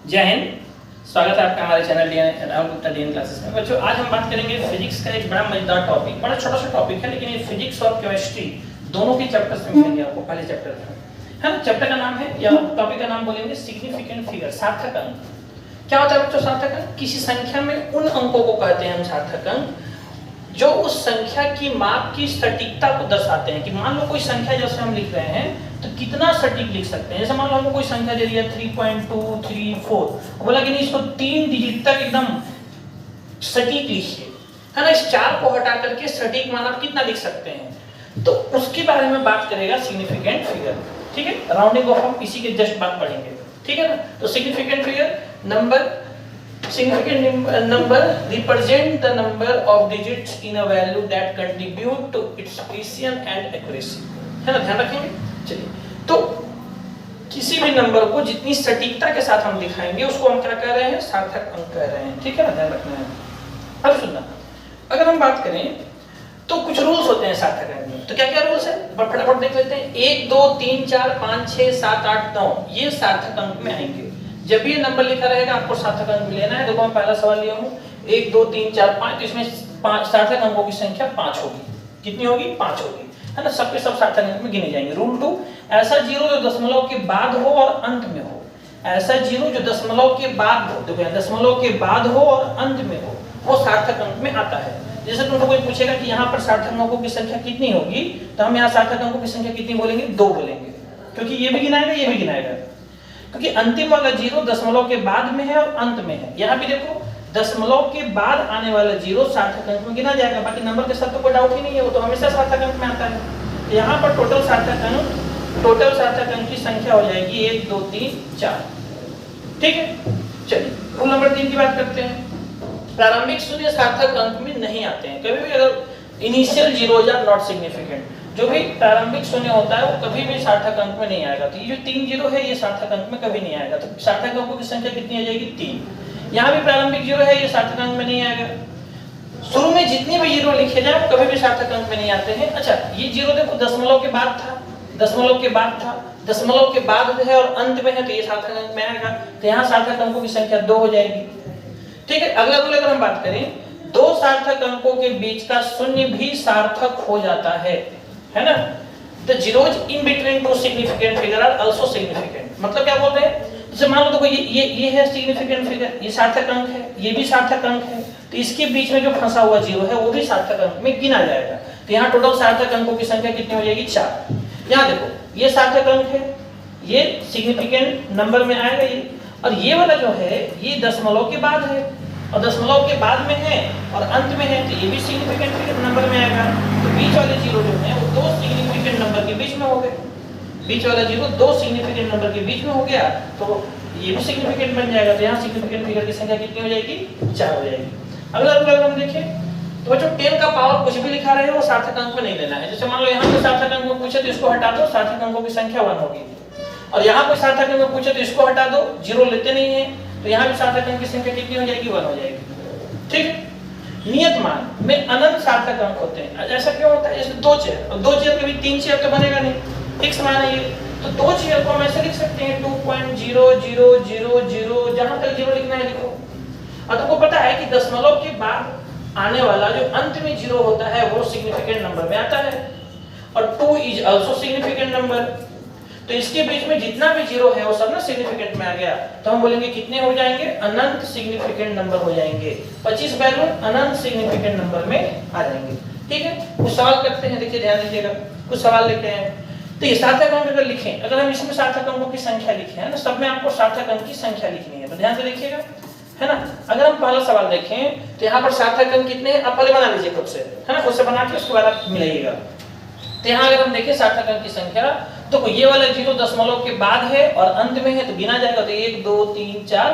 जय हिंद। स्वागत है आपका हमारे channel Rahul Gupta DN classes में। बच्चों आज हम बात करेंगे फिजिक्स का एक बड़ा मजेदार टॉपिक, बड़ा छोटा सा टॉपिक है लेकिन ये फिजिक्स और केमिस्ट्री दोनों के चैप्टर्स में मिलेंगे आपको। पहले चैप्टर है ना, चैप्टर का नाम है या टॉपिक का नाम बोलेंगे सिग्निफिकेंट फिगर, सार्थक अंक। क्या होता है बच्चों सार्थक अंक? किसी संख्या में उन अंकों को कहते हैं हम सार्थक अंक जो उस संख्या की माप की सटीकता को दर्शाते हैं। कि मान लो कोई संख्या जैसे हम लिख रहे हैं तो कितना सटीक लिख सकते हैं। जैसे मान लो हमको कोई संख्या दे दिया 3.234, बोला कि नहीं इसको 3 डिजिट तक एकदम सटीक लिखिए, है ना। इस 4 को हटा करके सटीक मान आप कितना लिख सकते हैं, तो उसके बारे में बात करेगा सिग्निफिकेंट फिगर। ठीक है, राउंडिंग ऑफ हम इसी के जस्ट बात पढ़ेंगे। ठीक है ना। तो significant figure number, significant number represent the number of digits in a value that contribute to its precision and accuracy, है ना, ध्यान रखेंगे। चलिए, तो किसी भी नंबर को जितनी सटीकता के साथ हम दिखाएंगे उसको हम क्या कह रहे हैं, सार्थक अंक कह रहे हैं। ठीक है ना, ध्यान रखना है। अब सुनना, अगर हम बात करें तो कुछ रूल्स होते हैं सार्थक अंक में। तो क्या क्या रूल्स है फटाफट देख लेते हैं। 1 2 3 4 5 6 7 8 9 ये सार्थक अंक में आएंगे। जब भी ये नंबर लिखा रहेगा आपको सार्थक अंक लेना है। देखो मैं पहला सवाल लिया हूँ 1 2 3 4 5, तो इसमें 5 सार्थक अंकों की संख्या 5 होगी। कितनी होगी? 5 होगी, है ना। सबके सब सार्थक अंक में गिने जाएंगे। रूल 2, ऐसा जीरो जो दशमलव के बाद हो और अंत में हो। ऐसा जीरो जो दशमलव के बाद हो, देखो दशमलव के बाद हो और अंत में हो, वो सार्थक अंक में आता है। जैसे तुमको कोई पूछेगा कि यहाँ पर सार्थक अंकों की संख्या कितनी होगी, तो हम यहाँ सार्थक अंकों की संख्या कितनी बोलेंगे? 2 बोलेंगे, क्योंकि ये भी गिनाएगा ये भी गिनाएगा। क्योंकि अंतिम वाला जीरो दशमलव के बाद में है और अंत में है। यहाँ भी देखो दशमलव के बाद आने वाला जीरो सार्थक अंक में गिना जाएगा। बाकी नंबर के साथ तो कोई डाउट ही नहीं है, वो तो हमेशा सार्थक अंक में आता है। तो यहाँ पर टोटल सार्थक अंक की संख्या हो जाएगी 1 2 3 4। ठीक है, चलिए रूल नंबर 3 की बात करते हैं। प्रारंभिक शून्य सार्थक अंक में नहीं आते हैं कभी भी। अगर इनिशियल जीरो या नॉट सिग्निफिकेंट, जो भी प्रारंभिक शून्य होता है वो कभी भी सार्थक अंक में नहीं आएगा। तो ये जो 3 जीरो है ये सार्थक अंक में कभी नहीं आएगा। तो सार्थक अंकों की संख्या कितनी आ जाएगी? 3। यहाँ भी प्रारंभिक जीरो है, ये सार्थक अंक में नहीं आएगा। शुरू में जितने भी जीरो लिखे जाए कभी भी सार्थक अंक में नहीं आते हैं। अच्छा, ये जीरो देखो दशमलव के बाद था, दशमलव के बाद था, दशमलव के बाद है और अंत में है, तो ये सार्थक अंक में आएगा। तो यहाँ सार्थक अंकों की संख्या 2 हो जाएगी। ठीक है, अगला रूल अगर हम बात करें, 2 सार्थक अंकों के बीच का शून्य भी सार्थक हो जाता है ना। The zeros in between two significant figure are also significant। मतलब क्या बोल रहे हैं? जैसे मान लो देखो ये है सिग्निफिकेंट फिगर, ये सार्थक अंक है, ये भी सार्थक अंक है, तो इसके बीच में जो फंसा हुआ जीरो है वो भी सार्थक अंक में गिना जाएगा। तो यहाँ टोटल सार्थक अंकों की संख्या कितनी हो जाएगी? 4। यहाँ देखो ये सार्थक अंक है, ये सिग्निफिकेंट नंबर में आएगा ये, और ये वाला जो है ये दशमलव के बाद है और दशमलव के बाद में है और अंत में है, तो ये भी सिग्निफिकेंट फिगर नंबर में आएगा। तो बीच वाले जीरो जो है वो 2 सिग्निफिकेंट नंबर के बीच में हो गए। बीच वाला जीरो 2 सिग्निफिकेंट नंबर के बीच में हो गया, तो ये भी सिग्निफिकेंट बन जाएगा। तो यहाँ सिग्निफिकेंट फिगर की संख्या कितनी हो जाएगी? 4 हो जाएगी। अगला अगर हम देखें तो बच्चों 10 का पावर कुछ भी लिखा रहे वो सार्थक अंक में नहीं लेना है। जैसे मान लो यहाँ पे सार्थक अंक में पूछे तो इसको हटा दो, सार्थक अंकों की संख्या 1 होगी। और यहाँ पे सार्थक अंक में पूछे तो इसको हटा दो, जीरो लेते नहीं है, तो यहाँ भी सार्थक अंक की संख्या कितनी हो जाएगी? 1 हो जाएगी। ठीक है, नियत मान में अनंत सार्थक अंक होते हैं। ऐसा क्यों होता है? जैसे 2 चेयर, और 2 चेयर कभी 3 चेयर तो बनेगा नहीं, फिक्स मान है ये। तो 2 चेयर को हम ऐसे लिख सकते हैं 2.0000, जहां तक जीरो लिखना है लिखो। और तुमको पता है कि दशमलव के बाद आने वाला जो अंत में जीरो होता है वो सिग्निफिकेंट नंबर में आता है, और 2 इज आल्सो सिग्निफिकेंट नंबर। तो इसके बीच में जितना भी जीरो है वो सब ना सिग्निफिकेंट में आ गया, तो हम बोलेंगे कितने हो जाएंगे? अनंत सिग्निफिकेंट नंबर हो जाएंगे। 25 वैल्यू अनंत सिग्निफिकेंट नंबर में आ जाएंगे। ठीक है, कुछ सवाल करते हैं, देखिए ध्यान दीजिएगा, कुछ सवाल लेते हैं। तो ये सार्थक अंक अगर लिखें, अगर हम इसमें सार्थक अंकों की संख्या लिखें, है ना, सब में आपको सार्थक अंक की संख्या लिखनी है, तो ध्यान से देखिएगा, है ना। अगर हम पहला सवाल देखें तो यहाँ पर सार्थक अंक कितने हैं आप पहले बना लीजिए खुद से, है ना, खुद से बना के उसके बाद आप मिलाइएगा। तो यहाँ अगर हम देखें सार्थक अंक की संख्या, तो ये वाला जीरो दशमलव के बाद है और अंत में है, तो गिना जाएगा। तो 1 2 3 4,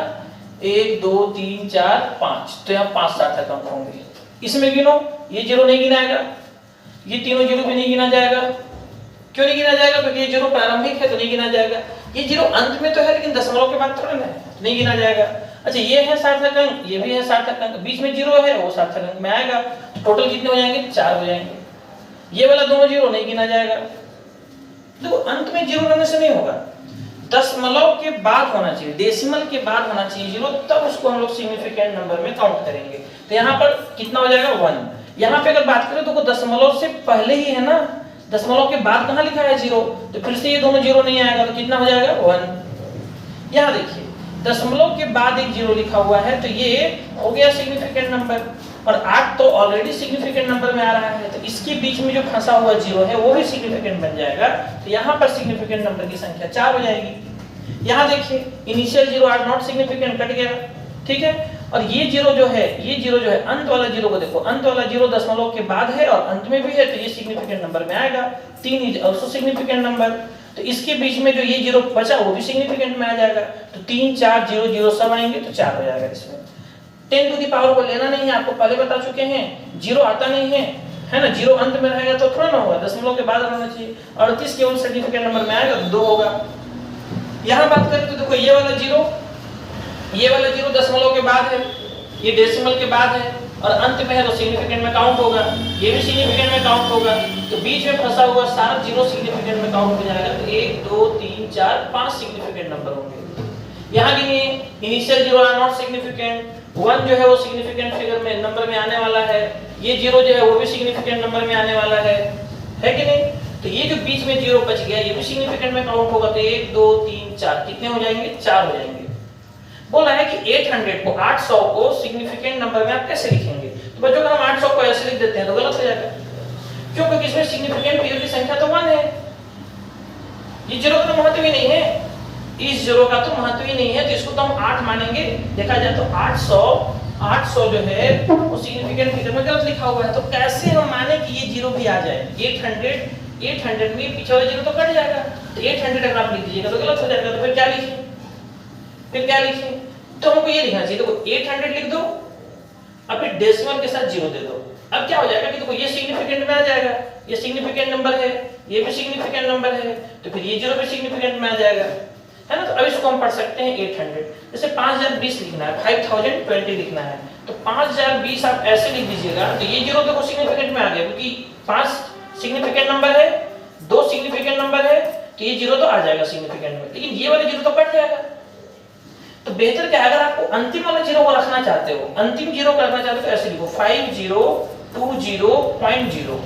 1 2 3 4 5, तो यहाँ 5 सार्थक अंक होंगे। इसमें गिनो, ये जीरो नहीं गिनाएगा, ये तीनों जीरो भी नहीं गिना जाएगा। क्यों नहीं गिना जाएगा? क्योंकि ये जीरो प्रारंभिक है तो नहीं गिना जाएगा। ये जीरो अंत में तो है लेकिन दशमलव के बाद थोड़ा ना है, नहीं गिना जाएगा। अच्छा, ये है सार्थक अंक, ये भी है सार्थक अंक, बीच में जीरो है वो सार्थक अंक में आएगा। टोटल कितने हो जाएंगे? 4 हो जाएंगे। ये वाला दोनों जीरो नहीं गिना जाएगा। देखो अंत में जीरो रहने से नहीं होगा, दशमलव के बाद होना चाहिए, डेसिमल के बाद होना चाहिए जीरो, तब उसको हम लोग सिग्निफिकेंट नंबर में काउंट करेंगे। तो यहाँ पर कितना हो जाएगा 1। यहाँ पे अगर बात करें तो दशमलव से पहले ही है ना, दशमलव के बाद कहाँ लिखा है जीरो, तो फिर से ये दोनों जीरो नहीं आएगा, तो कितना हो जाएगा 1। यहाँ देखिए दशमलव के बाद एक जीरो लिखा हुआ है, तो ये हो गया सिग्निफिकेंट नंबर, और 8 तो ऑलरेडी सिग्निफिकेंट नंबर में आ रहा है, तो इसके बीच में जो फंसा हुआ जीरो है वो भी सिग्निफिकेंट बन जाएगा। तो यहाँ पर सिग्निफिकेंट नंबर की संख्या 4 हो जाएगी। यहाँ देखिए initial zero are not significant, cut गया, ठीक है। और ये जीरो जो है, ये जीरो जो है अंत वाला जीरो को देखो, अंत वाला जीरो दशमलव के बाद है और अंत में भी है, तो ये सिग्निफिकेंट नंबर में आएगा। 3 इज आल्सो सिग्निफिकेंट नंबर, तो इसके बीच में जो ये जीरो बचा वो भी सिग्निफिकेंट में आ जाएगा। तो 3 4 0 0 सब आएंगे, तो 4 हो जाएगा। इसमें 10 टू द पावर को लेना नहीं है, आपको पहले बता चुके हैं, जीरो आता नहीं है ना, जीरो अंत में रहेगा तो थोड़ा ना होगा, दशमलव के बाद रहना चाहिए। 38 केवल सिग्निफिकेंट नंबर में आएगा, तो 2 होगा। यहाँ बात करें तो देखो ये वाला जीरो दशमलव के बाद है, ये डेसिमल के बाद है और अंत में है, तो सिग्निफिकेंट में काउंट होगा, ये भी सिग्निफिकेंट में काउंट होगा। तो बीच में फंसा हुआ सारा जीरो सिग्निफिकेंट में काउंट हो जाएगा। तो 1 2 3 4 5 सिग्निफिकेंट नंबर होंगे। यहाँ गिनिए, initial zero are not significant, 1 जो है वो सिग्निफिकेंट फिगर में नंबर में आने वाला है, ये जीरो जो है वो भी सिग्निफिकेंट नंबर में आने वाला है कि नहीं। तो ये जो बीच में जीरो बच गया ये भी सिग्निफिकेंट में काउंट होगा। तो 1 2 3 4 कितने हो जाएंगे, 4 हो जाएंगे। बोला है कि 800 को 800 को सिग्निफिकेंट नंबर में आप कैसे लिखेंगे, तो बच्चों अगर हम 800 को ऐसे लिख देते हैं तो गलत हो जाएगा, क्यों, क्योंकि इसमें सिग्निफिकेंट फिगर की संख्या तो 1 है, ये जीरो का तो महत्व ही नहीं है, इस जीरो का तो महत्व ही नहीं है, तो इसको तो हम 8 मानेंगे। देखा जाए तो 800 जो है वो सिग्निफिकेंट फिगर में गलत लिखा हुआ है, तो कैसे हम माने कि ये जीरो भी आ जाए। 800 में पीछे वाला जीरो तो कट जाएगा, तो 800 अगर आप लिख दीजिएगा तो गलत हो जाएगा, तो फिर क्या लिखें, तो हमको ये लिखना चाहिए, देखो 800 लिख दो और फिर डेसिमल के साथ जीरो दे दो। अब क्या हो जाएगा कि देखो ये सिग्निफिकेंट में आ जाएगा, ये सिग्निफिकेंट नंबर है, ये भी सिग्निफिकेंट नंबर है, तो फिर ये जीरो भी सिग्निफिकेंट में आ जाएगा, है ना। तो अब इसको हम पढ़ सकते हैं 800, जैसे 5020 लिखना है, 5020 लिखना है, तो 5020 आप ऐसे लिख दीजिएगा, तो ये जीरो देखो सिग्निफिकेंट में आ गया, क्योंकि 5 सिग्निफिकेंट नंबर है, 2 सिग्निफिकेंट नंबर है, तो ये जीरो तो आ जाएगा सिग्निफिकेंट में, लेकिन ये वाले जीरो तो कट जाएगा। तो बेहतर क्या है, अगर आपको अंतिम वाला जीरो को रखना चाहते हो, अंतिम जीरो करना चाहते हो, तो ऐसे लिखो 5020.0।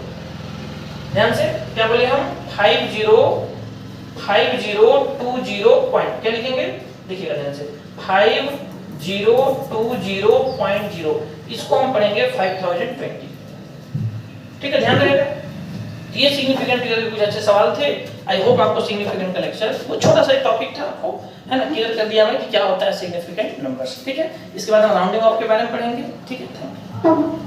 ध्यान से क्या बोले हम, 5020 पॉइंट, क्या लिखेंगे, देखिएगा ध्यान से, 5020.0, इसको हम पढ़ेंगे 5020, ठीक है, ध्यान रहेगा। ये सिग्निफिकेंट फिगर के कुछ अच्छे सवाल थे। आई होप आपको सिग्निफिकेंट का लेक्चर, वो छोटा सा टॉपिक था, आपको है ना क्लियर कर दिया मैं कि क्या होता है सिग्निफिकेंट नंबर्स, ठीक है। इसके बाद हम राउंडिंग ऑफ के बारे में पढ़ेंगे, ठीक है, थैंक यू।